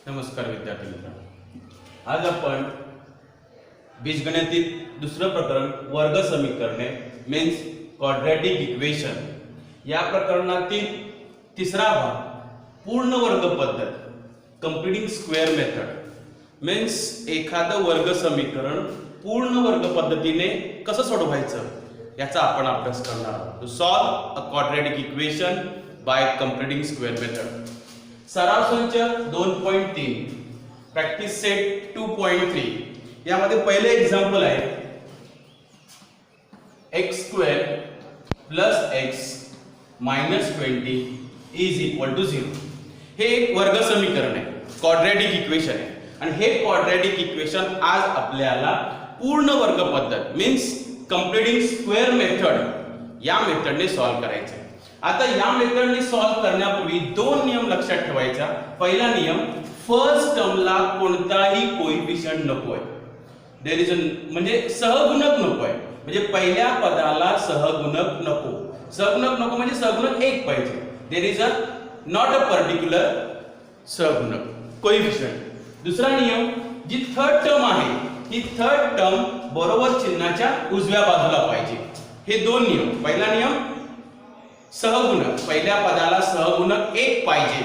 नमस्कार विद्यार्थी मित्रांनो, आज आपण बीजगणितीय दुसरं प्रकरण वर्ग समीकरणे मीन्स क्वाड्रॅटिक इक्वेशन या प्रकरणातील तिसरा भाग पूर्ण वर्ग पद्धत कंप्लीटिंग स्क्वेअर मेथड मीन्स एखादं वर्ग समीकरण पूर्ण वर्ग पद्धतीने कसं सोडवायचं याचा आपण अभ्यास करणार आहोत. To solve a quadratic equation by completing square method. सराव संच 2.3 प्रॅक्टिस सेट 2.3 यामध्ये पहिले एक्झाम्पल आहे x² + x - 20 = 0. हे एक वर्ग समीकरण आहे, क्वाड्रॅटिक इक्वेशन आहे आणि हे क्वाड्रॅटिक इक्वेशन आज आपल्याला पूर्ण वर्ग पद्धत मीन्स कंप्लीटिंग स्क्वेअर मेथड या मेथडने सॉल्व करायचे. आता या मेथडने सॉल्व करण्यापूर्वी दोन नियम लक्षात ठेवायचा. पहिला नियम, फर्स्ट टर्मला कोणताही कोइफिशियंट नको आहे. देयर इज म्हणजे सहगुणक नको आहे. म्हणजे पहिल्या पदाला सहगुणक नको. सहगुणक नको म्हणजे सहगुणक एक पाहिजे. There is not a particular सहगुणक कोइफिशियंट. दुसरा नियम, जी थर्ड टर्म आहे ही थर्ड टर्म बरोबर चिन्हाच्या उजव्या बाजूला पाहिजे. हे दोन नियम. पहिला नियम, सहगुणक पहिल्या पदाला सहगुणक एक पाहिजे,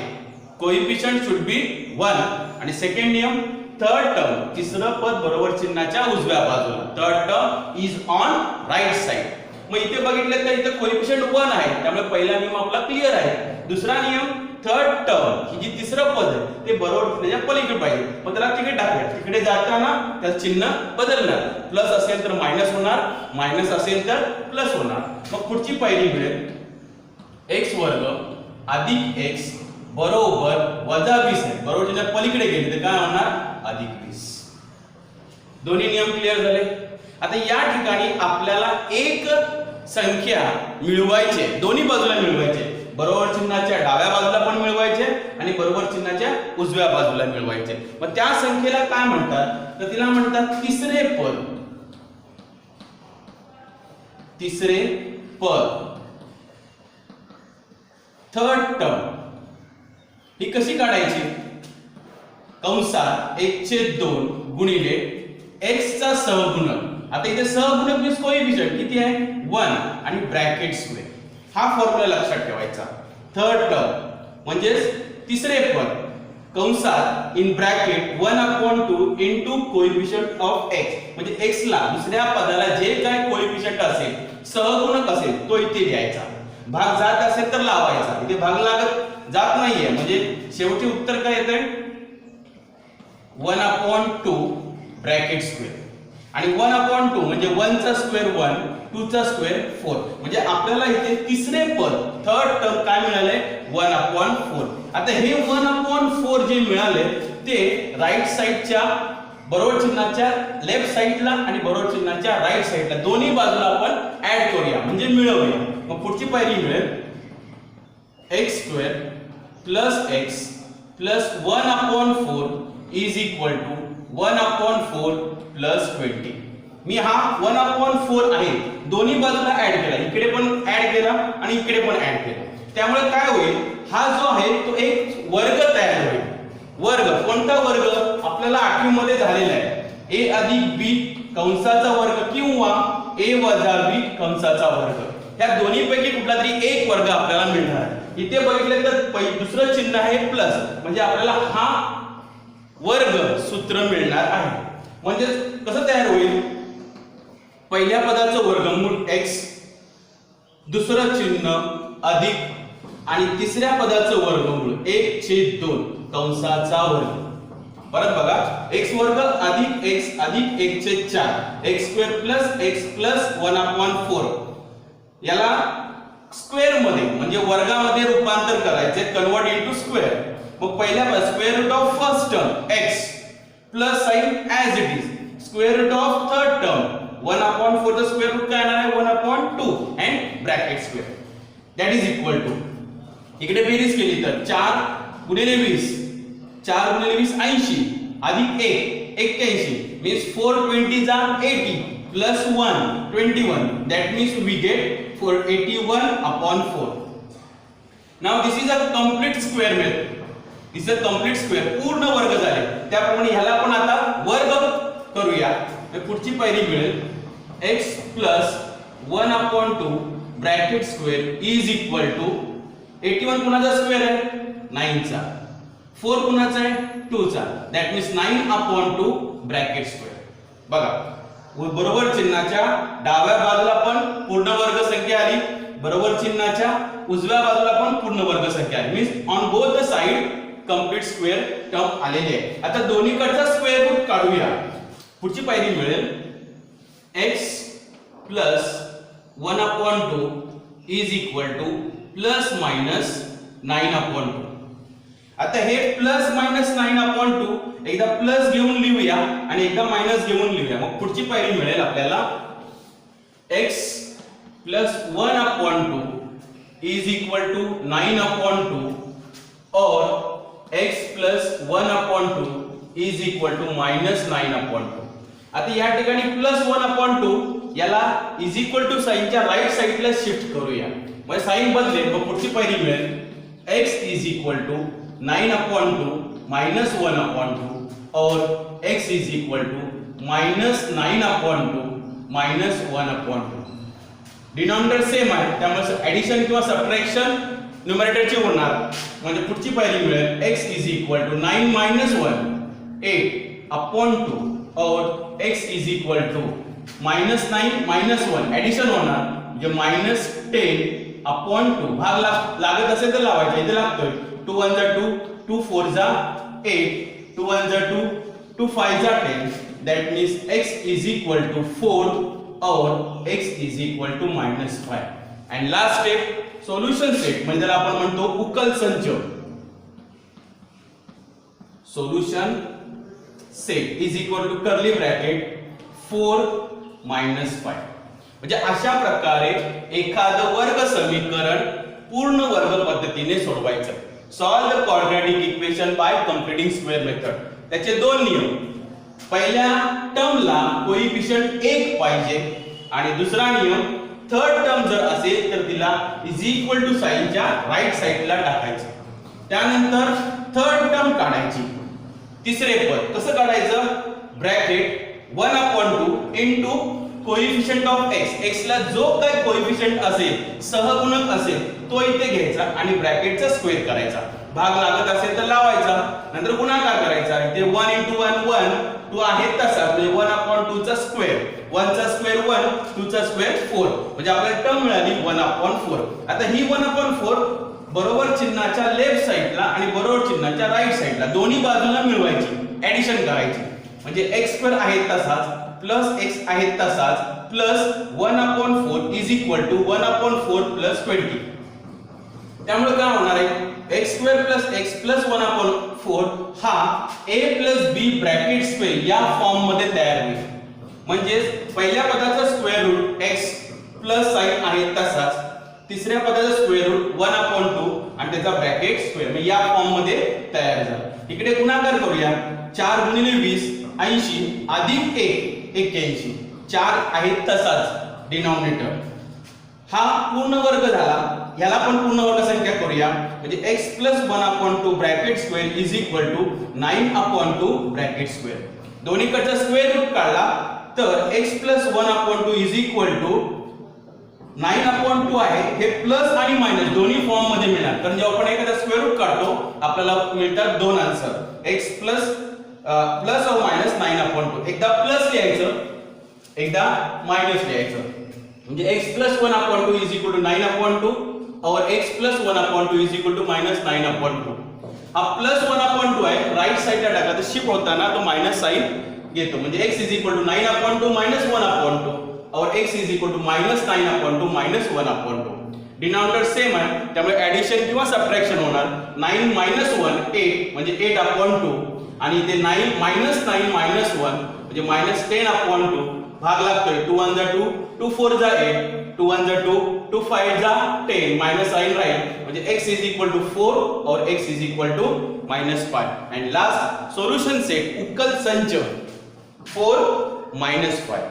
कोइफिशियंट शुड बी 1. आणि सेकंड नियम, थर्ड टर्म तिसरं पद बरोबर चिन्हाच्या उजव्या बाजूला. Third term is on right side. मग इथे बघितलं तर इथे कोइफिशियंट 1 आहे, त्यामुळे पहिला नियम आपला क्लिअर आहे. दुसरा नियम, थर्ड टर्म ही जी तिसरं पद आहे ते बरोबर चिन्हाच्या पलीकडे पाहिजे. मग त्याला तिकडे टाकूया. तिकडे जाताना त्याचं चिन्ह बदलणार. प्लस असेल तर मायनस होणार, मायनस असेल तर प्लस होणार. मग पुढची पायरी मिळेल x² + x बरोबर -20 आहे. बरोबर चिन्ह पलीकडे गेले तर काय होणार, +20. दोन्ही नियम क्लिअर झाले. आता या ठिकाणी आपल्याला एक संख्या मिळवायची, दोन्ही बाजूला मिळवायचे. बरोबर चिन्हाच्या डाव्या बाजूला पण मिळवायचे आणि बरोबर चिन्हाच्या उजव्या बाजूला मिळवायचे. मग त्या संख्येला काय म्हणतात, तर तिला म्हणतात तिसरे पद. तिसरे पद, थर्ड टर्म. ही कशी काढायची, कंसात 1/2 गुणिले x चा सहगुणक. आता इथे सहगुणक मीन्स कोइफिशियंट किती आहे, 1 आणि ब्रॅकेट्स मध्ये. हा फॉर्म्युला लक्षात ठेवायचा. थर्ड टर्म म्हणजे तिसरे पद कंसात in bracket 1/2 into coefficient of x. म्हणजे x ला दुसऱ्या पदाला जे काय कोइफिशियंट असेल, सहगुणक असेल, तो इथे लिहायचा. भाग जात असेल तर लावायचा. इथे भाग लागत जात नाहीये म्हणजे शेवटी उत्तर काय येतंय, 1/2 ब्रॅकेट स्क्वेअर. आणि 1/2 म्हणजे 1 चा स्क्वेअर 1, 2 चा स्क्वेअर 4. म्हणजे आपल्याला इथे तिसरे पद थर्ड टर्म काय मिळाले, 1/4. आता हे 1/4 जे मिळाले ते राईट साइडच्या बरोबर चिन्हाच्या लेफ्ट साइडला आणि बरोबर चिन्हाच्या राईट साइडला दोन्ही बाजूला आपण ऍड करूया म्हणजे मिळवूया. मग पुढची पायरी मिळेल x² + x + 1/4 = 1/4 + 20. मी हा 1/4 आहे दोन्ही बाजूला ऍड केला, इकडे पण ऍड केला आणि इकडे पण ऍड केला. त्यामुळे काय होईल, हा जो आहे तो एक वर्ग तयार होईल. वर्ग कोणता वर्ग, आपल्याला 8वी मध्ये झालेला आहे. a + b कंसाचा वर्ग किंवा a - b कंसाचा वर्ग. या दोन्ही पैकी कुठला तरी एक वर्ग आपल्याला मिळणार आहे. इथे बघितलं तर दुसरं चिन्ह आहे प्लस, म्हणजे आपल्याला हा वर्ग सूत्र मिळणार आहे. म्हणजे कसं तयार होईल, पहिल्या पदाचं वर्गमूळ x, दुसरं चिन्ह अधिक आणि तिसऱ्या पदाचं वर्गमूळ 1/2 कंसाचा वर्ग. परत बघा, x² + x + 1/4 x² + x + 1/4 याला स्क्वेअर मध्ये म्हणजे वर्गामध्ये रूपांतर करायचे, कन्वर्ट इनटू स्क्वेअर. मग पहिल्या square root of first term x plus sign as it is square root of third term 1/4 चा स्क्वेअर रूट काय येणार आहे, 1/2 and bracket square that is equal to. इकडे बेरीज केली तर 4 × 20 4 × 20 80 अधिक 1 81 मीन्स 420 जा 80 plus 1 21. That means we get 81/4. Now this is a complete square method. Is a complete square, पूर्ण वर्ग झाले. त्याप्रमाणे ह्याला आपण आता वर्ग करूया. पुढची पायरी मिळेल x plus 1/2 bracket square is equal to 81 कुणाचा स्क्वेअर आहे 9 चा, 4 कुणाचा आहे 2 चा, दॅट मीन्स 9/2 ब्रॅकेट स्क्वेअर. बघा बरोबर चिन्हाच्या डाव्या बाजूला पण पूर्ण वर्ग संख्या आली, बरोबर चिन्हाच्या उजव्या बाजूला पण पूर्ण वर्ग संख्या आली, means on both the side complete square term आलेली आहे. आता दोन्हीकडचा स्क्वेअर रूट काढूया. पुढची पायरी मिळेल x plus 1/2 is equal to plus minus 9/2. आता हे प्लस मायनस 9/2 एकदा प्लस घेऊन लिहूया आणि एकदा मायनस घेऊन लिहूया. मग पुढची पायरी मिळेल आपल्याला x plus 1/2 is equal to 9/2 or x plus 1/2 is equal to minus 9/2. आता या ठिकाणी प्लस 1/2 याला इज इक्वल टू साइनच्या राईट साइडला शिफ्ट करूया, म्हणजे साइन बदलेल. मग पुढची पायरी मिळेल x is equal to 9/2 minus 1/2 or x is equal to minus 9/2 minus 1/2. Denominator same आहे त्यामुळे ऍडिशन किंवा सबट्रॅक्शन न्यूमरेटरचे होणार. म्हणजे पुढची पायरी मिळेल x is equal to 9 minus 1 8/2 or x is equal to minus 9 minus 1 addition होणार म्हणजे माइनस 10/2. भाग लागत असेल तर लावायचा, इथे लागतोय 2 1 जा 2 2 4 जा 8 2 1 जा 2 2 5 जा 10. that means x is equal to 4 or x is equal to minus 5. and last step solution set म्हणजे त्याला आपण म्हणतो उकल संच. solution set is equal to curly bracket 4 minus 5. म्हणजे अशा प्रकारे एखादं वर्ग समीकरण पूर्ण वर्ग पद्धतीने सोडवायचं. Solve the quadratic equation by completing square method. त्याचे दोन नियम, पहिल्या टर्मला कोइफिशियंट 1 पाहिजे आणि दुसरा नियम थर्ड टर्म जर असेल तर तिला इज इक्वल टू साइनच्या राईट साइडला टाकायचं. त्यानंतर थर्ड टर्म काढायची. तिसरे पद कसं काढायचं, bracket 1/2 into coefficient of x, x ला जो काही कोइफिशियंट असेल सहगुणक असेल तो इथे घ्यायचा आणि ब्रॅकेटचा स्क्वेअर करायचा. भाग लागत असेल तर लावायचा, नंतर गुणाकार करायचा. इथे 1 * 1 1 2 आहे तसाच म्हणजे 1/2 चा स्क्वेअर, 1 चा स्क्वेअर 1 2 चा स्क्वेअर 4 म्हणजे आपल्याला टर्म मिळाली 1/4. आता ही 1/4 बरोबर चिन्हाच्या लेफ्ट साइडला आणि बरोबर चिन्हाच्या राईट साइडला दोन्ही बाजूला मिळवायची, ऍडिशन करायची. म्हणजे x² आहे तसाच प्लस x आहे तसाच plus 1/4 is equal to 1/4 plus 20. त्यामुळे काय होणार आहे x² प्लस x प्लस 1/4 हा a plus b bracket square या फॉर्म मध्ये तयार होईल. म्हणजे पहिल्या पदाचा square root x plus sign आहे तसाच, तिसऱ्या पदाचा स्क्वेअर रूट 1/2 आणि त्याचा ब्रॅकेट स्क्वेअर म्हणजे या फॉर्म मध्ये तयार झाला. इकडे गुणाकार करूया. 4 × 20 80 अधिक 1 81. 4 आहे तसाच डिनॉमिनेटर. हा पूर्ण वर्ग झाला. याला पण पूर्ण वर्ग संख्या करूया. म्हणजे x plus 1/2 bracket square is equal to 9/2 bracket square. दोन्हीकडचा स्क्वेअर रूट काढला तर x plus 1/2 is equal to 9/2 आहे. हे प्लस आणि मायनस दोन्ही फॉर्म मध्ये मिळणार, कारण जेव्हा आपण एखादा स्क्वेअर रूट काढतो आपल्याला मिळतात दोन answer, x plus plus or minus 9/2. एकदा प्लस लिहायचं एकदा मायनस लिहायचं. म्हणजे x plus 1/2 is equal to 9/2 or x plus 1/2 is equal to minus 9/2. हा प्लस 1/2 आहे, राईट साइडला टाकला तर शिफ्ट होताना तो मायनस साइन घेतो. म्हणजे x is equal to 9/2 minus 1/2 or x is equal to minus 9/2 minus 1/2. Denominator same आहे त्यामुळे ऍडिशन किंवा सबट्रॅक्शन होणार. 9 मायनस 1 8 म्हणजे 8/2 आणि इथे 9 मायनस 9 मायनस 1 म्हणजे मायनस 10/2. भाग लागतोय 2 1 जा 2 2 4 जा 8 2 1 जा 2 2 5 जा 10 मायनस साइन राहील म्हणजे x is equal to 4 or x is equal to minus 5. And last solution set उकल संच 4 मायनस 5.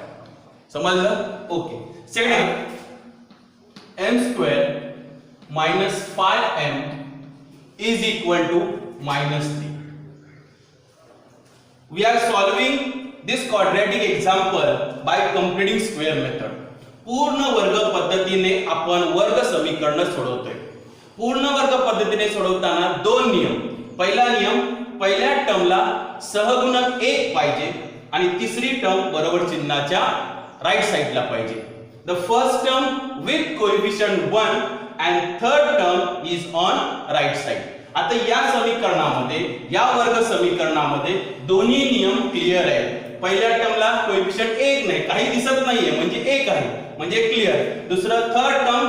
समजलं? Okay. Second m² minus 5m is equal to -3. We are solving this quadratic example by completing square method. पूर्ण वर्ग पद्धतीने आपण वर्ग समीकरण सोडवतोय. पूर्ण वर्ग पद्धतीने सोडवताना दोन नियम. पहिला नियम, पहिल्या टर्मला सहगुणक 1 पाहिजे आणि तिसरी टर्म बरोबर चिन्हाच्या राईट साइडला पाहिजे. The first term with coefficient 1 and third term is on right side. आता या समीकरणामध्ये, या वर्ग समीकरणामध्ये दोन्ही नियम क्लिअर आहेत. पहिल्या टर्मला कोएफिशिएंट 1 नाही, काही दिसत नाहीये म्हणजे 1 आहे म्हणजे क्लिअर. दुसरं थर्ड टर्म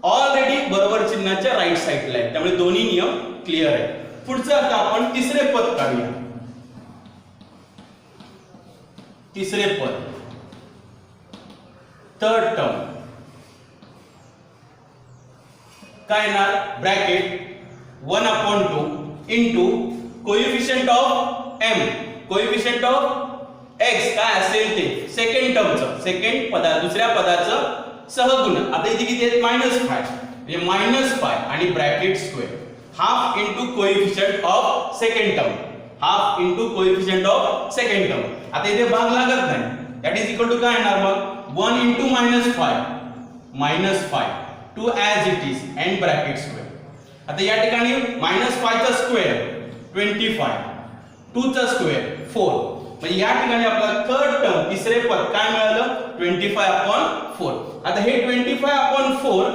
ऑलरेडी बरोबर चिन्हाच्या राईट साइडला आहे, त्यामुळे दोन्ही नियम क्लिअर आहेत. पुढचं आता आपण तिसरे पद काढूया. तिसरे पद, थर्ड टर्म काय येणार, bracket 1/2 into coefficient of m, coefficient of x काय असेल ते सेकंड टर्मचं, सेकंड पदा दुसऱ्या पदाचं सहगुणक. आता इथे किती आहे, -5 म्हणजे -5 आणि bracket square half into coefficient of second term, half into coefficient of second term. आता इथे भाग लागत नाही, दॅट इज इक्वल टू काय येणार मग 1 into -5 two as it is and bracket square. आता या ठिकाणी -5 चा स्क्वेअर 25, 2 चा स्क्वेअर 4, म्हणजे या ठिकाणी आपला थर्ड टर्म तिसरे पद काय मिळालं 25/4. आता हे 25/4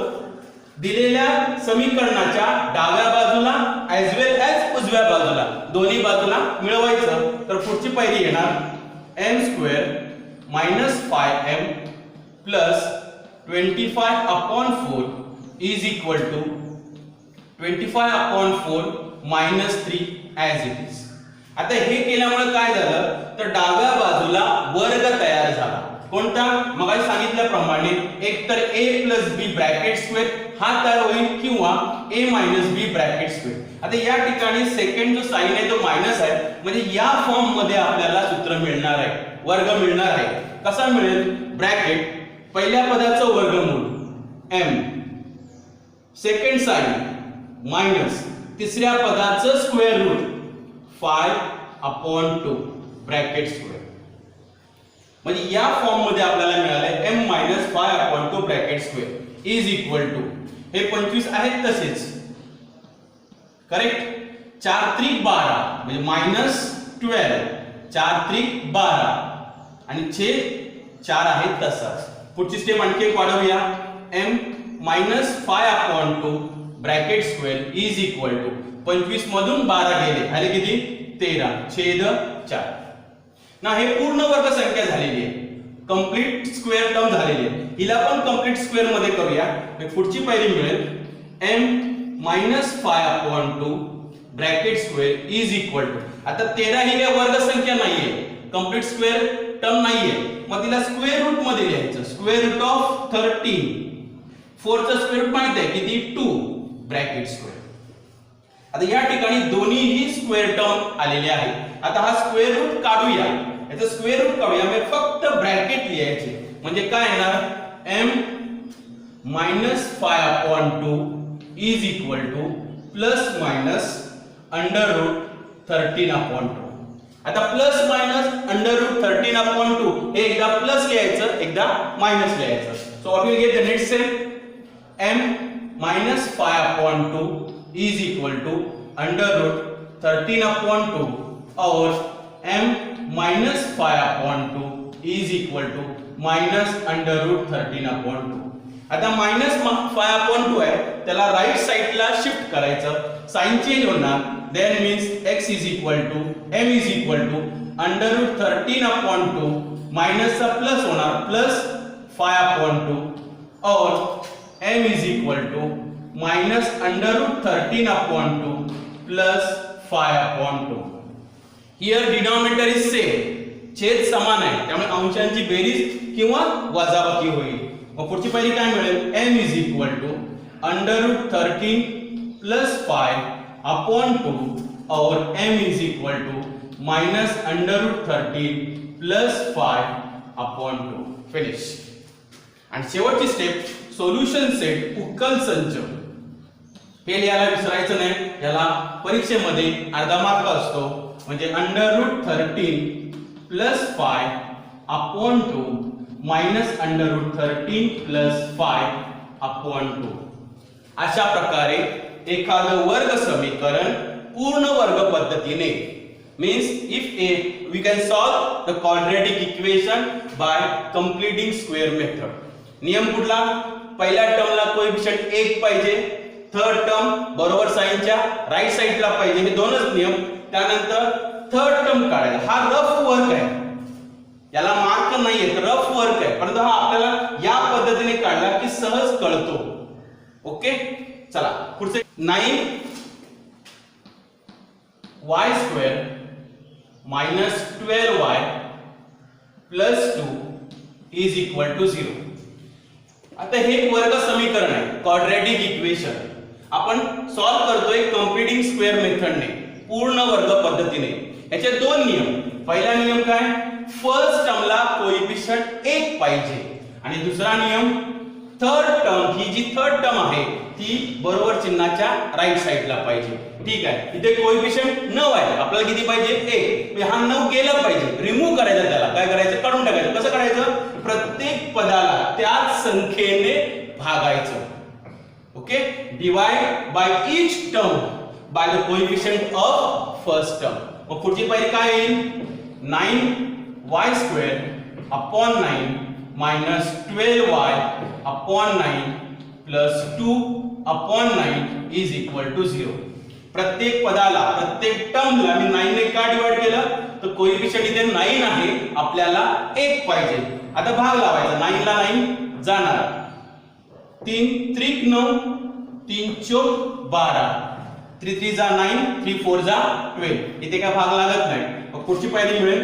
दिलेल्या समीकरणाच्या डाव्या बाजूला ॲज वेल ॲज उजव्या बाजूला दोन्ही बाजूला मिळवायचं. तर पुढची पायरी येणार m² -5m plus 25/4 is equal to 25/4 -3 as it is. आता हे केल्यामुळे काय झालं तर डाव्या बाजूला वर्ग तयार झाला. कोणता, मग सांगितल्याप्रमाणे एक तर a + b ब्रॅकेट स्क्वेअर हा तयार होईल किंवा a - b ब्रॅकेट स्क्वेअर. आता या ठिकाणी सेकंड जो साइन आहे तो मायनस आहे, म्हणजे या फॉर्म मध्ये आपल्याला सूत्र मिळणार आहे, वर्ग मिळणार आहे. कसा मिळेल, ब्रॅकेट पहिल्या पदाचं वर्गमूळ m, सेकंड साइन मायनस तिसऱ्या पदाचं स्क्वेअर रूट 5/2 ब्रॅकेट स्क्वेअर. म्हणजे या फॉर्म मध्ये आपल्याला मिळाले m - 5/2 bracket square is equal to हे 25 आहेत तसेच करेक्ट, 4×3 = 12 म्हणजे -12, 4×3 = 12 आणि छेद 4 आहे तसाच. पुढची स्टेप आणखी एक वाढवूया, m - 5/2 bracket square is equal to 25 मधून 12 गेले, आले किती 13/4. ना हे पूर्ण वर्ग संख्या झालेली आहे, कंप्लीट स्क्वेअर टर्म झालेली आहे. हिला पण कंप्लीट स्क्वेअर मध्ये करूया. पुढची पायरी मिळेल m - 5/2 bracket square is equal to, आता 13 ही काय वर्ग संख्या नाहीये, कंप्लीट स्क्वेअर टर्म नाहीये, मग तिला स्क्वेअर रूट मध्ये लिहायचं. स्क्वेअर रूट ऑफ 13, 4 चा स्क्वेअर रूट माहित आहे किती 2 ब्रॅकेट स्क्वेअर. आता या ठिकाणी दोन्हीही स्क्वेअर टर्म आलेले आहेत. आता हा स्क्वेअर रूट काढूया, याचं स्क्वेअर रूट काढूया, म्हणजे फक्त ब्रॅकेट लिहायचे. म्हणजे काय येणार m - 5/2 is equal to plus minus √13/2. आता प्लस मायनस √13/2 हे एकदा प्लस लिहायचं एकदा मायनस लिहायचं. So what will get the next step, m - 5/2 is equal to √13/2 और m - 5/2 is equal to -√13/2. आता -5/2 आहे, त्याला राईट साइडला शिफ्ट करायचं, साइन चेंज होणार, then means x is equal to m is equal to √13/2 minus चा plus होणार plus 5/2 or m is equal to -√13/2 plus 5/2. Here denominator is same, छेद समान आहे, त्यामुळे अंशांची बेरीज किंवा वजाबाकी होईल. मग पुढची पायरी काय मिळेल, m is equal to √13 plus 5/2 or m is equal to -√13 plus 5/2. Finish. आणि शेवटची स्टेप, सोल्युशन सेट उकल संच. हे लिहायला विसरायचं नाही. याला परीक्षेमध्ये अर्धा मार्क असतो म्हणजे √13 plus 5 upon 2 minus √13 plus 5 upon 2. अशा प्रकारे एखादं वर्ग समीकरण पूर्ण वर्ग पद्धतीने means if we can solve the quadratic equation by completing square method. नियम कुठला? पहिल्या टर्मला कोएफिशिएंट 1 पाहिजे, थर्ड टर्म बरोबर साइनच्या राईट साइडला पाहिजे, हे दोनच नियम. त्यानंतर थर्ड टर्म काढायला. हा रफ वर्क आहे, याला मार्क नाहीये, रफ वर्क आहे, परंतु हा आपल्याला या पद्धतीने काढला की सहज कळतो. ओके, चला पुढचे 9y² minus 12y plus 2 is equal to 0. आता हे वर्ग समीकरण आहे, क्वाड्रॅटिक इक्वेशन. आपण सॉल्व करतोय कंप्लीटिंग स्क्वेअर मेथडने, पूर्ण वर्ग पद्धतीने. याचे दोन नियम. पहिला नियम काय? फर्स्ट टर्मला कोएफिशिएंट 1 पाहिजे आणि दुसरा नियम थर्ड टर्म, ही जी थर्ड टर्म आहे ती बरोबर चिन्हाच्या राईट साइडला पाहिजे. ठीक आहे, इथे कोएफिशिएंट 9 आहे, आपल्याला किती पाहिजे? 1. हा 9 गेला पाहिजे, रिमूव्ह करायचा, त्याला काय करायचं? काढून टाकायचं. कसं करायचं? प्रत्येक पदाला त्याच संख्येने भागायचं. Okay, divide by each term by the coefficient of first term. मग पुढची पायरी काय येईल? 9y² upon 9 minus 12y upon 9 plus 2 upon 9 is equal to 0. प्रत्येक पदाला, प्रत्येक टर्मला मी 9 ने का डिवाइड केलं? तर कोएफिशिएंट इथे 9 आहे, आपल्याला 1 पाहिजे. आता भाग लावायचा. 9 ला 9 जाणार, 3 त्रिक 9, 3 चौक 12, 3 3 जा 9, 3 4 जा 12. इथे काय भाग लागत नाही. मग पुढची पायरी मिळेल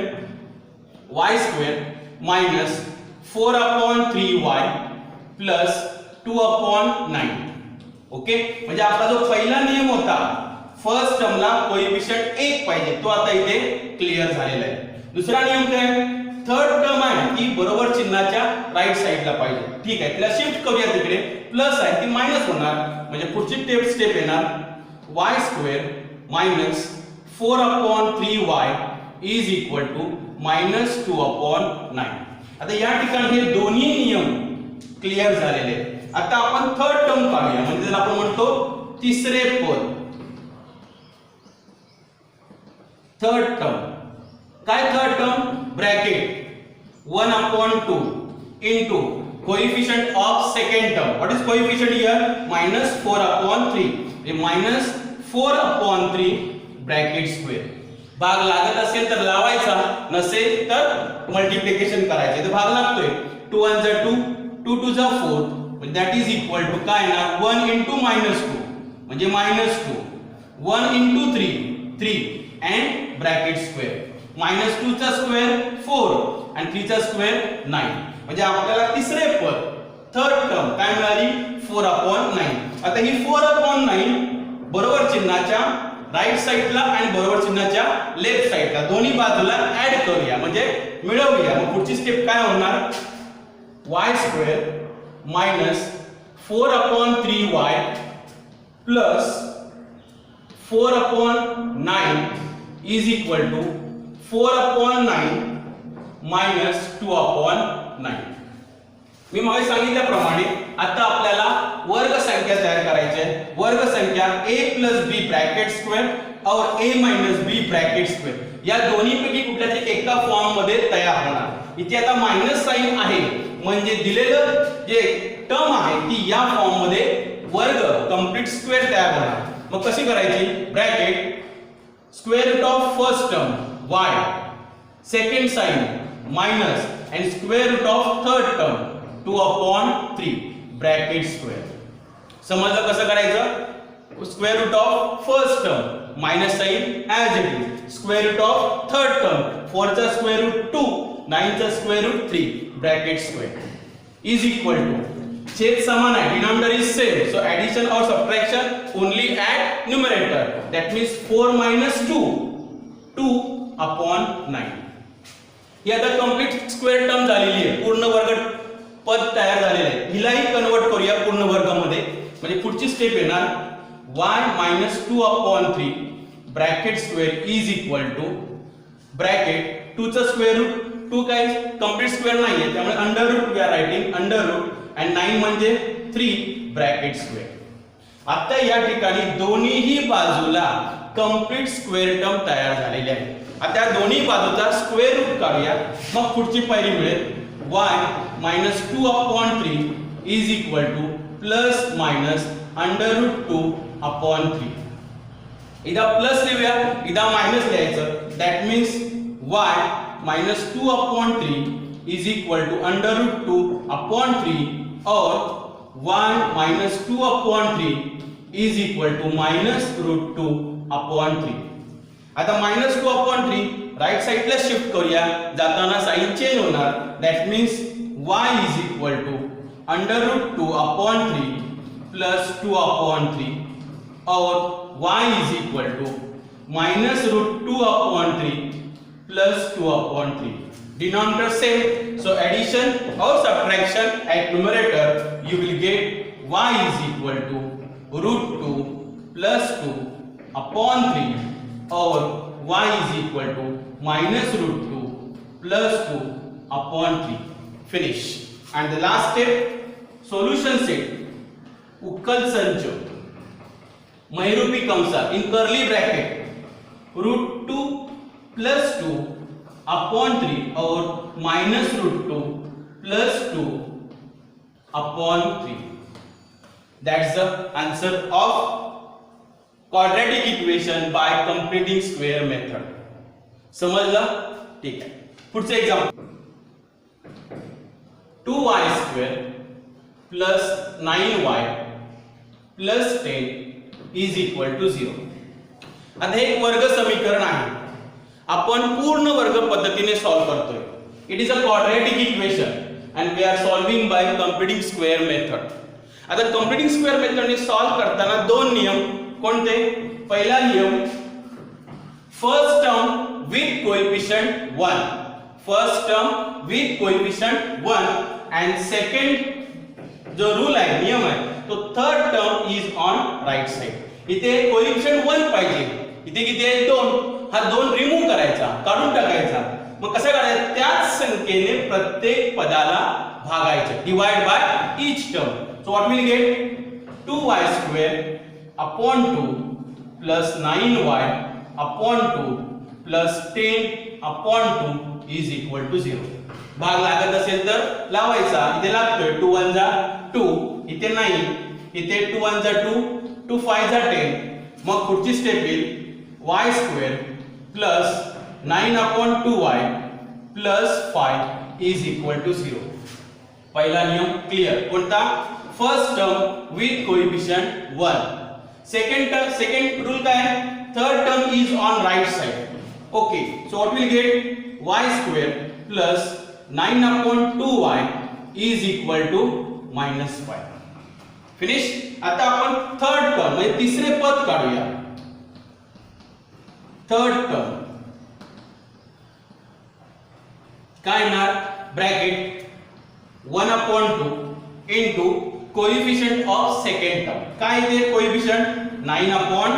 y² minus 4 upon 3y plus 2 upon 9. Okay, म्हणजे आपला जो पहिला नियम होता, फर्स्ट टर्मला कोएफिशिएंट 1 पाहिजे, तो आता इथे क्लिअर झालेला आहे. दुसरा नियम काय? थर्ड टर्म आहे ती बरोबर चिन्हाच्या राईट साइडला पाहिजे. ठीक आहे, तिला शिफ्ट करूया, तिकडे प्लस आहे ती मायनस होणार, म्हणजे पुढची स्टेप येणार y² minus 4 upon 3y is equal to minus 2 upon 9. आता या ठिकाणी हे दोन्ही नियम क्लिअर झालेले आहेत. आता आपण थर्ड टर्म काढूया, म्हणजे ज्याला आपण म्हणतो तिसरे पद. थर्ड टर्म काय? Third term bracket 1 upon 2 into coefficient of second term. What is coefficient here? minus 4 upon 3. minus 4 upon 3 bracket square. भाग लागत असेल तर लावायचा, नसेल तर मल्टिप्लिकेशन करायचे. तर भाग लागतोय. 2 1 जा 2, 2 2 जा 4, म्हणजे दॅट इज इक्वल टू काय ना 1 into -2 म्हणजे -2, 1 into 3 3 and bracket square. -2 चा स्क्वेअर 4 आणि 3 चा स्क्वेअर 9. म्हणजे आपल्याला तिसरे पद थर्ड टर्म काय मिळाली? 4 upon 9. आता ही 4 upon 9 बरोबर चिन्हाच्या राईट साइडला आणि बरोबर चिन्हाच्या लेफ्ट साइडला दोन्ही बाजूला ऍड करूया, म्हणजे मिळवूया. मग पुढची स्टेप काय होणार? y² minus 4 upon 3y plus 4 upon 9 is equal to 4 upon 9 minus 2 upon 9. मी मागे सांगितल्याप्रमाणे आता आपल्याला वर्ग संख्या तयार करायची आहे. वर्ग संख्या a plus b bracket square और a minus b bracket square या दोन्हीपैकी कुठल्यातरी एका फॉर्म मध्ये तयार होणार. इथे आता मायनस साइन आहे, म्हणजे दिलेलं जे टर्म आहे ती या फॉर्म मध्ये वर्ग कंप्लीट स्क्वेअर तयार होणार. मग कशी करायची? Bracket square root of first term y, second sign minus and square root of third term 2 upon 3 bracket square. समजलं कसं करायचं? square root of first term minus sign as it is, square root of third term 4 चा square root 2, 9 चा square root 3 bracket square is equal to, छेद समान आहे, denominator is same, so addition or subtraction only at numerator, that means 4 minus 2 2 upon 9. ही आता complete square term झालेली आहे, पूर्ण वर्ग पद तयार झालेले आहे. हिलाही कन्वर्ट करूया पूर्ण वर्गामध्ये. म्हणजे पुढची स्टेप येणार y minus 2 upon 3 bracket square is equal to bracket 2 चा स्क्वेअर रूट 2 काय कंप्लीट स्क्वेअर नाहीये त्यामुळे under root we are writing under root आणि 9 म्हणजे 3 ब्रॅकेट स्क्वेअर। आता या ठिकाणी दोन्हीही बाजूला कंप्लीट स्क्वेअर टर्म तयार झालेली आहे। आता या दोन्ही बाजूचा स्क्वेअर रूट काढूया मग पुढची पायरी मिळेल y minus 2 upon 3 is equal to plus minus under root 2 upon 3। इदा प्लस लिहूया इदा मायनस लिहायचं that means y minus 2 upon 3 is equal to under root 2 upon 3 और y minus 2 upon 3 is equal to minus root 2 upon 3। आता minus 2 upon 3 right साइडला shift करूया जाताना sign change होणार that means y is equal to under root 2 upon 3 plus 2 upon 3 और y is equal to minus root 2 upon 3 plus 2 upon 3। Denominator same, so addition or subtraction at numerator you will get y is equal to root 2 plus 2 upon 3 और y is equal to minus root 2 plus 2 upon 3। Finish। And the last step solution set उकल संच महिरूपी कंसात in curly bracket root 2 plus 2 upon 3 और minus root 2 plus 2 upon 3। That's the answer of quadratic equation by completing square method। समजलं? ठीक आहे पुढचं example 2y square plus 9y plus 10 is equal to 0। आता हे एक वर्ग समीकरण आहे आपण पूर्ण वर्ग पद्धतीने सॉल्व करतोय। It is a quadratic equation and we are solving by completing square method। आता completing square method ने सॉल्व करताना दोन नियम कोणते? पहिला नियम first term with coefficient 1, first term with coefficient 1 and second जो रूल आहे नियम आहे तो third term is on right side. इथे कोएफिशिएंट 1 पाहिजे इथे किती आहे 2 हा 2 रिमूव्ह करायचा काढून टाकायचा मग कसं करायचं त्याच संख्येने प्रत्येक पदाला भागायचं divide by each term. So what will get 2y square upon 2 plus 9y upon 2 plus 10 upon 2 is equal to 0। भाग लागत असेल तर लावायचा इथे लागतोय 2 1 जा 2 इथे 9 इथे 2 1 जा 2 2 5 जा 10 मग पुढची स्टेप येईल y square plus 9 upon 2y plus 5 is equal to 0। पहिला नियम क्लियर कोणता? First term with coefficient 1। Second rule काय आहे? Third term is on right side. Okay so what will get y square plus 9 upon 2y is equal to minus 5। Finish. आता आपण third term म्हणजे तिसरे पद काढूया। थर्ड टर्म काय येणार bracket 1 upon 2 into coefficient of second term काय ते coefficient 9 upon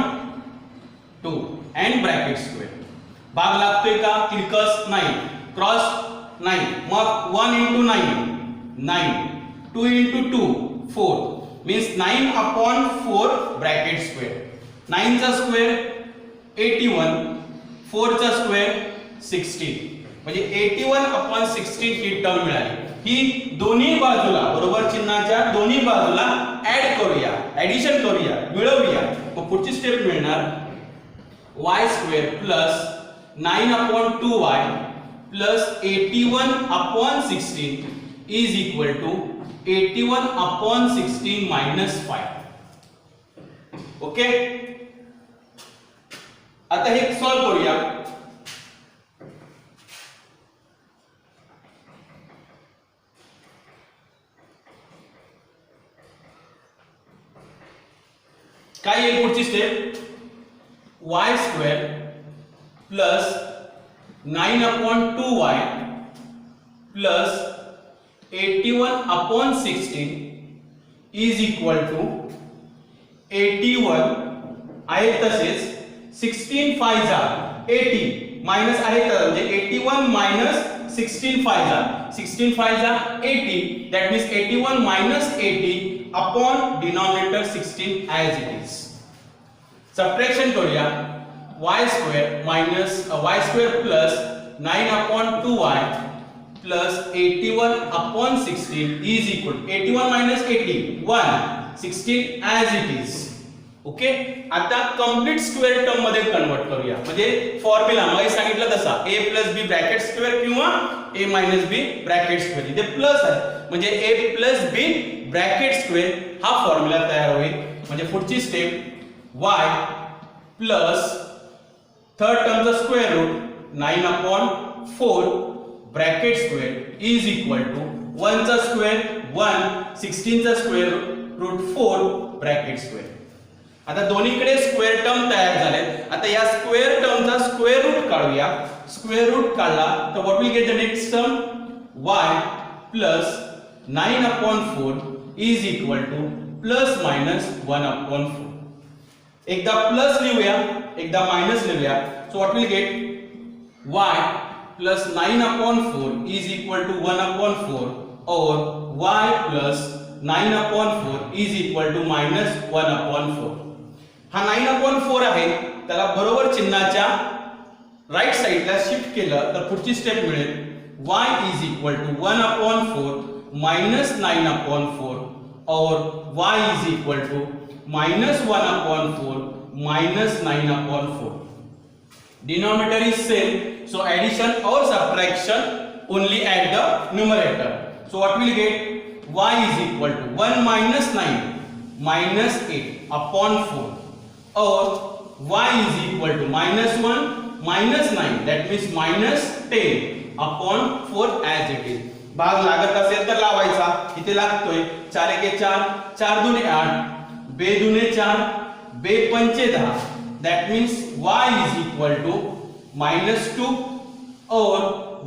2 and bracket square। भाग लागतोय का? तिरकस नाही क्रॉस 9 मग 1 into 9 9 2 into 2 4 means 9 upon 4 bracket square। 9 चा स्क्वेअर 81 4 चा स्क्वेअर 16 म्हणजे 81 upon 16 ही टर्म मिळाली। ही दोन्ही बाजूला बरोबर चिन्हाच्या दोन्ही बाजूला ऍड करूया ऍडिशन करूया मिळवूया मग पुढची स्टेप मिळणार y square plus 9 upon 2y plus 81 upon 16 is equal to 81 upon 16 minus 5। Okay आता हे सॉल्व करूया। काय येईल पुढची step y square plus 9 upon 2y plus 81 upon 16 is equal to 81 आहे तसेच 16 5 जा 80 मायनस आहे तर म्हणजे 81 मायनस 16 5 जा 16 5 जा 80 that means 81 minus 80 upon denominator 16 as it is. Subtraction करूया y square minus y square plus 9 upon 2y plus 81 upon 16 is equal to 81 minus 80 1 16 as it is. Okay आता कंप्लीट स्क्वेअर टर्म मध्ये convert करूया म्हणजे formula मग सांगितलं तसा a plus b bracket square किंवा a minus b bracket square इथे plus आहे म्हणजे a plus b bracket square हा फॉर्म्युला तयार होईल म्हणजे पुढची स्टेप y प्लस थर्ड टर्मचा square root 9 upon 4 bracket square is equal to 1 चा स्क्वेअर 1 16 चा स्क्वेअर रूट 4 ब्रॅकेट स्क्वेअर. आता दोन्हीकडे स्क्वेअर टर्म तयार झालेत. आता या स्क्वेअर टर्मचा स्क्वेअर रूट काढूया. स्क्वेअर रूट काढला तर what will get the next term y plus 9 upon 4 is equal to plus minus 1 upon 4. एकदा प्लस लिहूया एकदा मायनस लिहूया. So what will get y plus 9 upon 4 is equal to 1 upon 4 और y plus 9 upon 4 is equal to minus 1 upon 4. हा 9 upon 4 आहे त्याला बरोबर चिन्हाच्या राईट साइडला शिफ्ट केलं तर पुढची स्टेप मिळेल y is equal to 1 upon 4 minus 9 upon 4 और y is equal to minus 1 upon 4 minus 9 upon 4. Denominator is same, so addition or subtraction only at the numerator. So what will get? Y is equal to 1 minus 9 minus 8 upon 4 or y is equal to minus 1 minus 9 that means minus 10 upon 4 as it is. भाग लागत असेल तर लावायचा. इथे लागतोय 4 एके 4 4 दुने 8 बे दुने 4 बे पंचे 10 that means y is equal to minus 2 or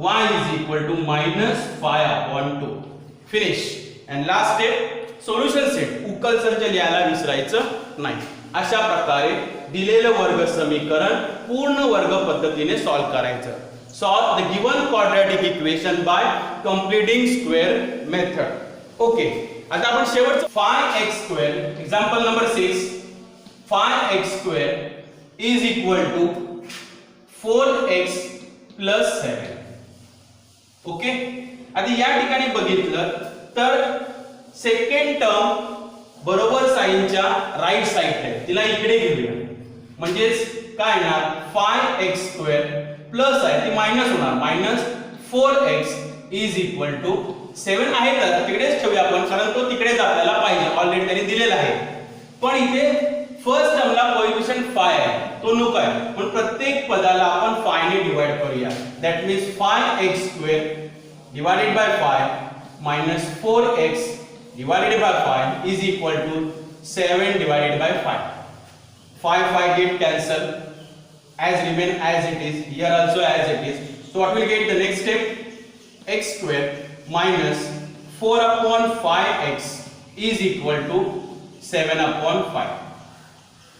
y is equal to minus 5 upon 2. Finish. And last step solution set. उकल संच लिहायला विसरायचं नाही. अशा प्रकारे दिलेलं वर्ग समीकरण पूर्ण वर्ग पद्धतीने सॉल्व करायचं. Solve the given quadratic equation by completing square method. Okay. आता आपण शेवटचं 5x square example number 6 5x square is equal to 4x plus 7. Okay आता या ठिकाणी बघितलं तर सेकंड टर्म बरोबर साइनच्या राइट साइडला आहे तिला इकडे घेऊया म्हणजे काय ना 5x स्क्वेअर प्लस आहे ती मायनस होणार minus 4x is equal to 7 आहे तर तिकडेच ठेवूया आपण कारण तो तिकडेच आपल्याला पाहिजे ऑलरेडी त्यांनी दिलेला आहे. पण इथे फर्स्ट टर्मला कोएफिशिएंट 5 आहे तो नको आहे म्हणून प्रत्येक पदाला आपण 5 ने डिवाइड करूया. That means 5x square divided by 5 minus 4x divided by 5 is equal to 7 divided by 5. 5 get cancel as remain as it is here also as it is. So what will get the next step x square minus 4 upon 5x is equal to 7 upon 5.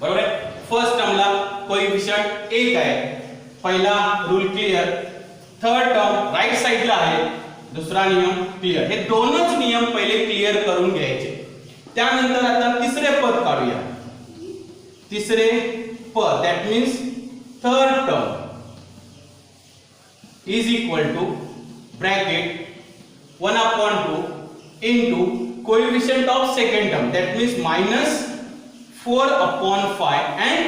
बरोबर आहे. First टर्मला coefficient 1 आहे पहिला rule clear. Third term right साइडला आहे दुसरा नियम clear. हे दोनच नियम पहिले क्लियर करून घ्यायचे. त्यानंतर आता तिसरे पद काढूया. तिसरे पद that means third term is equal two bracket 1 upon 2 into coefficient of second term that means minus 4 upon 5 and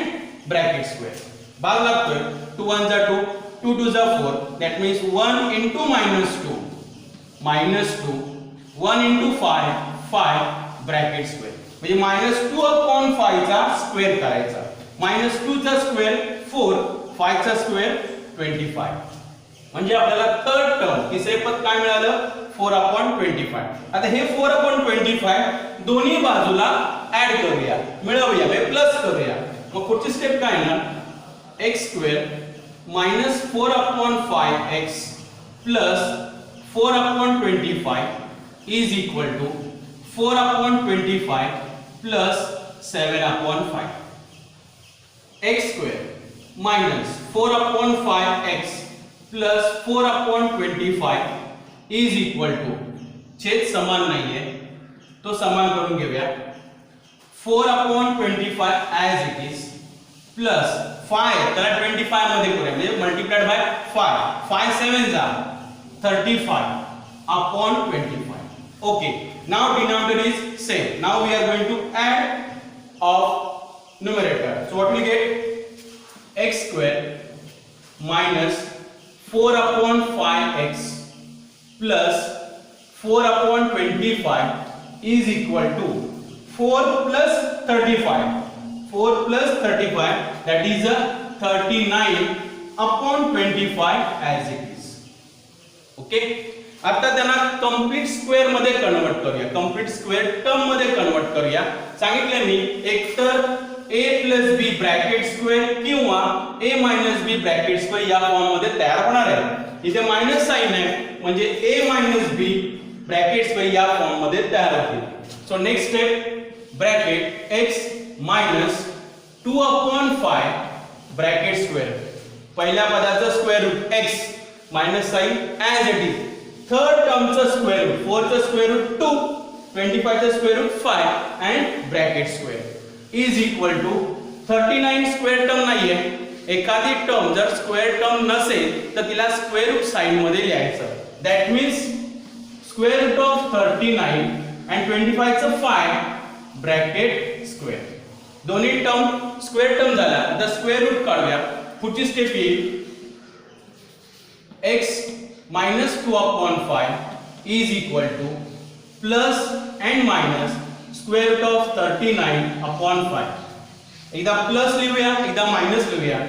bracket square. भाग लागतोय 2 1 जा 2 2 2 जा 4 that means 1 into minus 2 minus 2 1 into 5 5 bracket square म्हणजे minus 2 upon 5 चा square करायचा. minus 2 चा square 4 5 चा square 25 म्हणजे आपल्याला थर्ड टर्म तिसरे पद काय मिळालं 4 upon 25. आता हे 4 upon 25 दोन्ही बाजूला ऍड करूया मिळवूया म्हणजे प्लस करूया. मग पुढची स्टेप काय येणार x square minus 4 upon 5x plus 4 upon 25 is equal to 4 upon 25 plus 7/5 x square minus 4/5x plus 4/25 is equal to, छेद समान नाहीये तो समान करून घेऊया, 4/25 as it is plus 5 त्याला 25 मध्ये करूया म्हणजे मल्टिप्लाइड बाय 5 5 7 जा 35/25. Okay, now denominator is same. Now we are going to add of numerator. So what we get? X square minus 4/5x plus 4/25 is equal to 4 plus 35. 4 plus 35, that is a 39/25 as it is. Okay, आता त्यांना complete square मध्ये convert करूया, complete square term मध्ये convert करूया. सांगितले मी एकतर a plus b bracket square किंवा a minus b bracket square या फॉर्म मध्ये तयार होणार आहे. इथे मायनस साइन आहे म्हणजे a minus b bracket square या फॉर्म मध्ये तयार होतील. So next step, bracket x minus 2/5 bracket square, पहिल्या पदाचा square root x minus sign as it is, third टर्मचा स्क्वेअर रूट, 4 चा स्क्वेअर रूट 2, 25 चा square root 5 and bracket square is equal to 39 square term नाहीये. एखादी term जर square term नसेल तर तिला स्क्वेअर रूट साइन मध्ये लिहायचं. That means square root of 39 and 25 चा 5 ब्रॅकेट स्क्वेअर. दोन्ही टर्म स्क्वेअर टर्म झाला तर स्क्वेअर रूट काढूया. पुढची स्टेप येईल x minus 2/5 is equal to plus and minus square root of 39/5. एकदा प्लस लिहूया, एकदा मायनस लिहूया.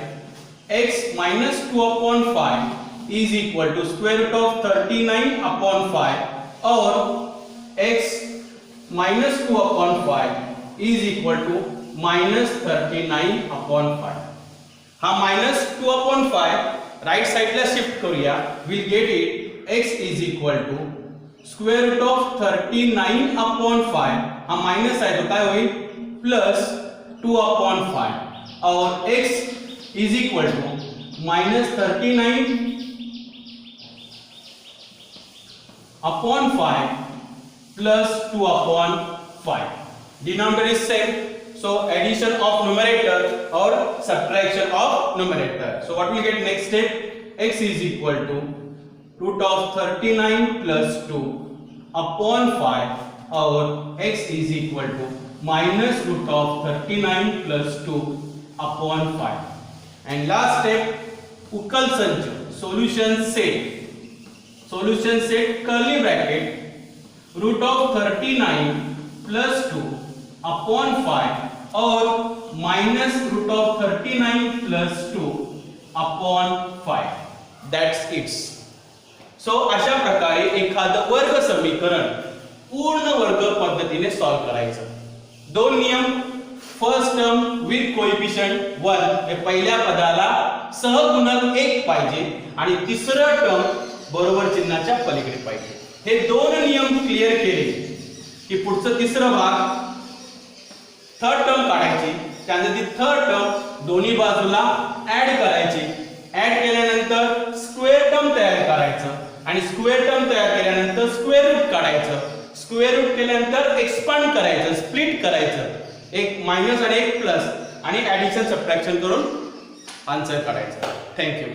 x minus 2/5 is equal to square root of 39/5 और x minus 2/5 is equal to minus 39/5. हा minus 2/5 राइट साइडला शिफ्ट करूया. Will get it x is equal to square root of 39/5, हा minus आहे तो काय होईल प्लस 2/5 और x is equal to minus 39/5 plus 2/5. Denominator is same. So addition of numerator or subtraction of numerator. So what we get next step? X is equal to root of 39 plus 2/5 or x is equal to minus root of 39 plus 2/5. And last step, उकल संच, solution set. Solution set curly bracket root of 39 plus 2/5 और minus root of 39 plus 2/5. That's it. So अशा प्रकारे एखादं वर्ग समीकरण पूर्ण वर्ग पद्धतीने सॉल्व करायचं. दोन नियम, फर्स्ट टर्म विथ कोएफिशिएंट 1 हे पहिल्या पदाला सहगुणक 1 पाहिजे आणि तिसरं टर्म बरोबर चिन्हाच्या पलीकडे पाहिजे. हे दोन नियम क्लिअर केले की पुढचं तिसरं भाग थर्ड टर्म काढायची, त्यानंतर ती थर्ड टर्म दोन्ही बाजूला ऍड करायची. ऍड केल्यानंतर स्क्वेअर टर्म तयार करायचं आणि स्क्वेअर टर्म तयार केल्यानंतर स्क्वेअर रूट काढायचं. स्क्वेअर रूट केल्यानंतर एक्सपांड करायचं, स्प्लिट करायचं, एक मायनस आणि एक प्लस आणि ऍडिशन सबट्रॅक्शन करून आन्सर काढायचं. थँक्यू.